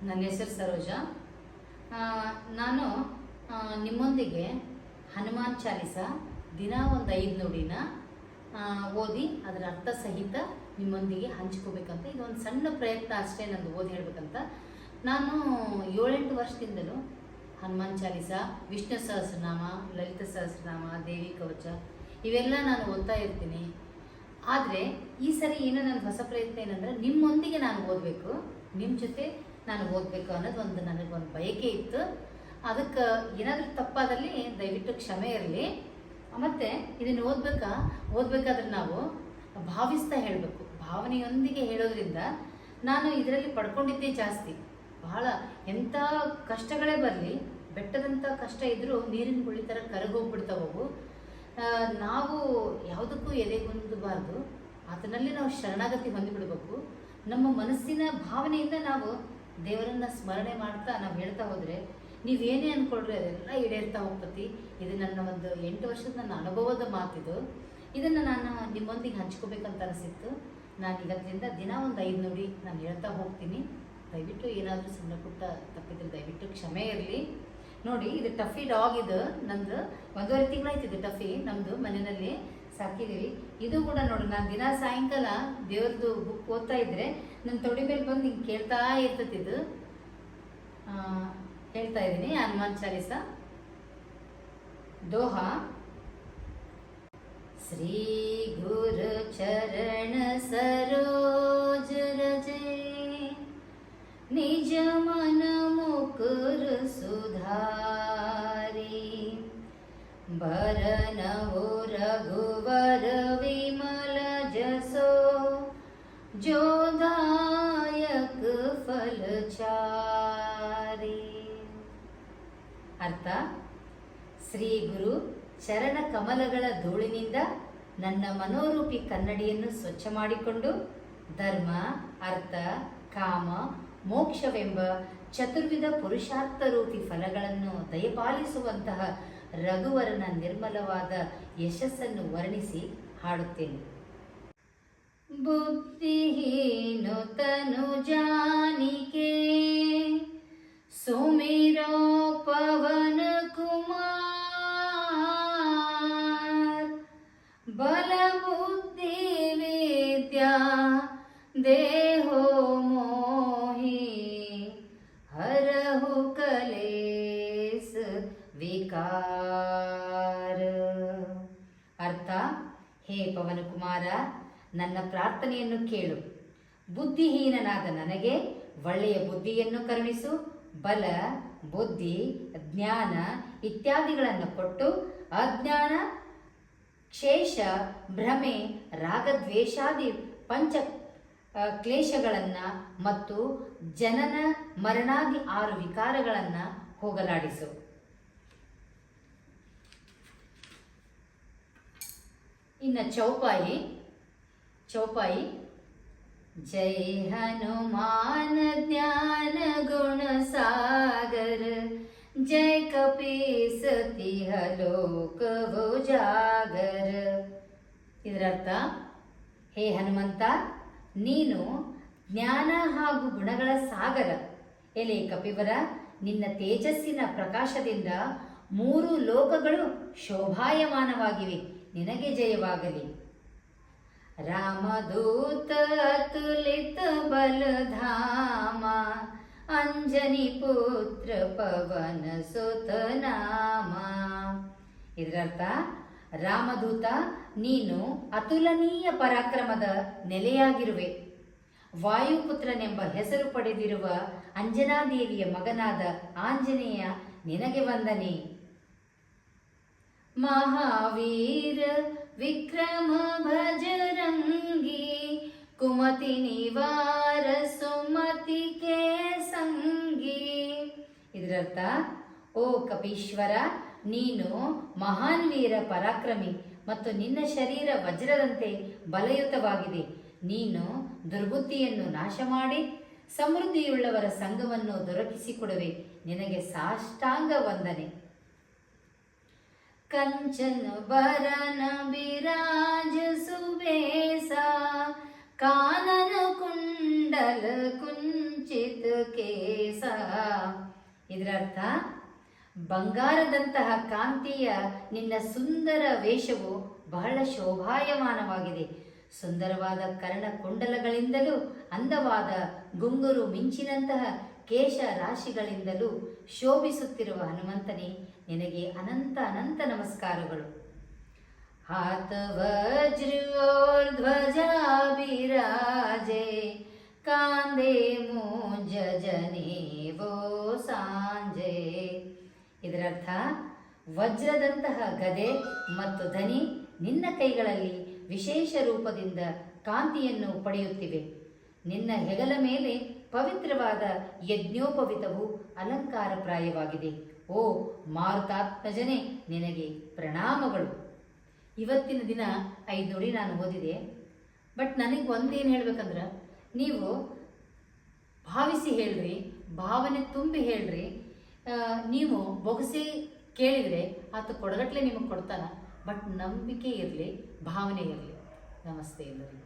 ನನ್ನ ಹೆಸರು ಸರೋಜಾ. ನಾನು ನಿಮ್ಮೊಂದಿಗೆ ಹನುಮಾನ್ ಚಾಲಿಸ ದಿನ ಒಂದು 5 ನುಡಿನ ಓದಿ ಅದರ ಅರ್ಥ ಸಹಿತ ನಿಮ್ಮೊಂದಿಗೆ ಹಂಚ್ಕೋಬೇಕಂತ ಇದೊಂದು ಸಣ್ಣ ಪ್ರಯತ್ನ ಅಷ್ಟೇ. ನಂದು ಓದಿ ಹೇಳಬೇಕಂತ. ನಾನು 7-8 ವರ್ಷದಿಂದಲೂ ಹನುಮಾನ್ ಚಾಲಿಸ, ವಿಷ್ಣು ಸಹಸ್ರನಾಮ, ಲಲಿತ ಸಹಸ್ರನಾಮ, ದೇವಿ ಕವಚ ಇವೆಲ್ಲ ನಾನು ಓದ್ತಾ ಇರ್ತೀನಿ. ಆದರೆ ಈ ಸರಿ ಏನೋ ನನ್ನ ಹೊಸ ಪ್ರಯತ್ನ ಏನಂದ್ರೆ ನಿಮ್ಮೊಂದಿಗೆ ನಾನು ಓದಬೇಕು, ನಿಮ್ಮ ಜೊತೆ ನಾನು ಓದಬೇಕು ಅನ್ನೋದು ನನಗೊಂದು ಬಯಕೆ ಇತ್ತು. ಅದಕ್ಕೆ ಏನಾದರೂ ತಪ್ಪಾದಲ್ಲಿ ದಯವಿಟ್ಟು ಕ್ಷಮೆ ಇರಲಿ. ಮತ್ತು ಇದನ್ನು ಓದಬೇಕಾದ್ರೆ ನಾವು ಭಾವಿಸ್ತಾ ಹೇಳಬೇಕು, ಭಾವನೆಯೊಂದಿಗೆ ಹೇಳೋದ್ರಿಂದ ನಾನು ಇದರಲ್ಲಿ ಪಡ್ಕೊಂಡಿದ್ದೇ ಜಾಸ್ತಿ. ಬಹಳ ಎಂಥ ಕಷ್ಟಗಳೇ ಬರಲಿ, ಬೆಟ್ಟದಂಥ ಕಷ್ಟ ಇದ್ದರೂ ನೀರಿನ ಗುಳಿ ಥರ ಕರಗೋಗ್ಬಿಡ್ತಾವು. ನಾವು ಯಾವುದಕ್ಕೂ ಎದೆಗುಂದಬಾರ್ದು, ಆತನಲ್ಲಿ ನಾವು ಶರಣಾಗತಿ ಹೊಂದಿಬಿಡ್ಬೇಕು. ನಮ್ಮ ಮನಸ್ಸಿನ ಭಾವನೆಯಿಂದ ನಾವು ದೇವರನ್ನು ಸ್ಮರಣೆ ಮಾಡ್ತಾ ನಾವು ಹೇಳ್ತಾ ಹೋದರೆ ನೀವೇನೇ ಅಂದ್ಕೊಳ್ರಿ ಅದೆಲ್ಲ ಈಡೇರ್ತಾ ಹೋಗ್ತತಿ. ಇದು ನನ್ನ ಒಂದು 8 ವರ್ಷದ ನನ್ನ ಅನುಭವದ ಮಾತಿದು. ಇದನ್ನು ನಾನು ನಿಮ್ಮೊಂದಿಗೆ ಹಂಚ್ಕೋಬೇಕಂತ ಅನಿಸಿತ್ತು. ನಾನು ಇವತ್ತಿಂದ ದಿನ ಒಂದು 5 ನುಡಿ ನಾನು ಹೇಳ್ತಾ ಹೋಗ್ತೀನಿ. ದಯವಿಟ್ಟು ಏನಾದರೂ ಸಣ್ಣ ಪುಟ್ಟ ತಪ್ಪಿದ್ರೆ ದಯವಿಟ್ಟು ಕ್ಷಮೆ ಇರಲಿ. ನೋಡಿ, ಇದು ಟಫಿ ಡಾಗ್. ಇದು ನಂದು 1.5 ತಿಂಗಳಾಯ್ತು. ಇದು ಟಫಿ ನಮ್ಮದು ಮನೆಯಲ್ಲಿ ಸಾಕಿದ್ದೀವಿ. ಇದು ಕೂಡ ನೋಡಿ, ನಾನು ದಿನ ಸಾಯಂಕಾಲ ದೇವ್ರದ್ದು ಬುಕ್ ಓದ್ತಾ ಇದ್ರೆ ನನ್ನ ತೊಡಿ ಮೇಲೆ ಬಂದು ಹಿಂಗೆ ಕೇಳ್ತಾ ಇರ್ತತಿ. ಇದು ಹೇಳ್ತಾ ಇದ್ದೀನಿ ಹನುಮಾನ್ ಚಾಲಿಸ ದೋಹಾ. ಶ್ರೀ ಗುರು ಚರಣ ಸರೋಜ ರಜೆ, ನಿಜ ಮನ ಮುಕುರ ಸುಧಾರಿ, ಭರನವೋ ರಘುवर विमल जसो, जोदायक फलचारी. ಅರ್ಥ: ಶ್ರೀ ಗುರು ಚರಣ ಕಮಲಗಳ ಧೂಳಿನಿಂದ ನನ್ನ ಮನೋರೂಪಿ ಕನ್ನಡಿಯನ್ನು ಸ್ವಚ್ಛ ಮಾಡಿಕೊಂಡು ಧರ್ಮ, ಅರ್ಥ, ಕಾಮ, ಮೋಕ್ಷವೆಂಬ ಚತುರ್ವಿಧ ಪುರುಷಾರ್ಥ ರೂಪಿ ಫಲಗಳನ್ನು ದಯಪಾಲಿಸುವಂತಹ ರಘುವರನ ನಿರ್ಮಲವಾದ ಯಶಸ್ಸನ್ನು ವರ್ಣಿಸಿ ಹಾಡುತ್ತೇನೆ. ಬುದ್ಧಿಹೀನೋ ತನು ಜಾನಿಕೆ, ಸುಮಿರೋ ಪವನ ಕುಮಾರ್, ಬಲ ಬುದ್ಧಿ ವಿದ್ಯಾ ದೇಹೋ ಮೋಹಿ, ಹರಹು ಕಲೇಸ ವಿಕಾರ. ಅರ್ಥ: ಹೇ ಪವನ ಕುಮಾರ, ನನ್ನ ಪ್ರಾರ್ಥನೆಯನ್ನು ಕೇಳು. ಬುದ್ಧಿಹೀನನಾದ ನನಗೆ ಒಳ್ಳೆಯ ಬುದ್ಧಿಯನ್ನು ಕರುಣಿಸು. ಬಲ, ಬುದ್ಧಿ, ಜ್ಞಾನ ಇತ್ಯಾದಿಗಳನ್ನು ಕೊಟ್ಟು ಅಜ್ಞಾನ, ಕ್ಷೇಷ, ಭ್ರಮೆ, ರಾಗದ್ವೇಷಾದಿ ಪಂಚ ಕ್ಲೇಶಗಳನ್ನು ಮತ್ತು ಜನನ ಮರಣಾದಿ 6 ವಿಕಾರಗಳನ್ನು ಹೋಗಲಾಡಿಸು. ಇನ್ನು ಚೌಪಾಯಿ. ಜೈ ಹನುಮಾನ ಜ್ಞಾನ ಗುಣ ಸಾಗರ, ಜೈ ಕಪೀಸತಿಹ ಲೋಕ ಉಜಾಗರ. ಇದರರ್ಥ: ಹೇ ಹನುಮಂತ, ನೀನು ಜ್ಞಾನ ಹಾಗೂ ಗುಣಗಳ ಸಾಗರ. ಎಲೆ ಕಪಿವರ, ನಿನ್ನ ತೇಜಸ್ಸಿನ ಪ್ರಕಾಶದಿಂದ 3 ಲೋಕಗಳು ಶೋಭಾಯಮಾನವಾಗಿವೆ. ನಿನಗೆ ಜಯವಾಗಲಿ. ರಾಮದೂತ ಅತುಲಿತ ಬಲಧಾಮ, ಅಂಜನಿ ಪುತ್ರ ಪವನ ಸುತ ನಾಮ. ಇದರರ್ಥ: ರಾಮದೂತ, ನೀನು ಅತುಲನೀಯ ಪರಾಕ್ರಮದ ನೆಲೆಯಾಗಿರುವೆ. ವಾಯುಪುತ್ರನೆಂಬ ಹೆಸರು ಪಡೆದಿರುವ ಅಂಜನಾದೇವಿಯ ಮಗನಾದ ಆಂಜನೇಯ, ನಿನಗೆ ವಂದನೆ. ಮಹಾವೀರ ವಿಕ್ರಮ ಭಜರಂಗಿ, ಕುಮತಿ ನಿವಾರ ಸುಮತಿ ಕೆ ಸಂಗಿ. ಇದರರ್ಥ: ಓ ಕಪೀಶ್ವರ, ನೀನು ಮಹಾನ್ ವೀರ ಪರಾಕ್ರಮಿ ಮತ್ತು ನಿನ್ನ ಶರೀರ ವಜ್ರದಂತೆ ಬಲಯುತವಾಗಿದೆ. ನೀನು ದುರ್ಬುದ್ಧಿಯನ್ನು ನಾಶ ಮಾಡಿ ಸಮೃದ್ಧಿಯುಳ್ಳವರ ಸಂಘವನ್ನು ದೊರಕಿಸಿಕೊಡುವೆ. ನಿನಗೆ ಸಾಷ್ಟಾಂಗ ವಂದನೆ. कंचन बरन बिराज सुबेसा, कानन कुंडल कुंचित केसा. ಇದರ ಅರ್ಥ ಬಂಗಾರದಂತಹ ಕಾಂತಿಯ ನಿನ್ನ ಸುಂದರ ವೇಷವು ಬಹಳ ಶೋಭಾಯಮಾನವಾಗಿದೆ. ಸುಂದರವಾದ ಕರ್ಣಕುಂಡಲಗಳಿಂದಲೂ ಅಂದವಾದ ಗುಂಗುರು ಮಿಂಚಿನಂತಹ ಕೇಶ ರಾಶಿಗಳಿಂದಲೂ ಶೋಭಿಸುತ್ತಿರುವ ಹನುಮಂತನೇ, ನಿನಗೆ ಅನಂತ ಅನಂತ ನಮಸ್ಕಾರಗಳು. हाथ वज्र और ध्वजा बिराजे, कांधे मूंज जनेवो सांजे. ಇದರರ್ಥ ವಜ್ರದಂತಹ ಗದೆ ಮತ್ತು ಧನಿ ನಿನ್ನ ಕೈಗಳಲ್ಲಿ ವಿಶೇಷ ರೂಪದಿಂದ ಕಾಂತಿಯನ್ನು ಪಡೆಯುತ್ತಿವೆ. ನಿನ್ನ ಹೆಗಲ ಮೇಲೆ ಪವಿತ್ರವಾದ ಯಜ್ಞೋಪವಿತವು ಅಲಂಕಾರಪ್ರಾಯವಾಗಿದೆ. ಓ ಮಾರುತಾತ್ಮಜನೇ, ನಿನಗೆ ಪ್ರಣಾಮಗಳು. ಇವತ್ತಿನ ದಿನ 5 ನುಡಿ ನಾನು ಓದಿದೆ. ಬಟ್ ನನಗೆ ಒಂದೇನು ಹೇಳ್ಬೇಕಂದ್ರೆ, ನೀವು ಭಾವಿಸಿ ಹೇಳ್ರಿ, ಭಾವನೆ ತುಂಬಿ ಹೇಳ್ರಿ. ನೀವು ಬೊಗಸೆ ಕೇಳಿದರೆ ಆತ ಕೊಡಗಟ್ಲೆ ನಿಮಗೆ ಕೊಡ್ತಾನ. ಬಟ್ ನಂಬಿಕೆ ಇರಲಿ, ಭಾವನೆ ಇರಲಿ. ನಮಸ್ತೆ ಎಲ್ಲರಿಗೂ.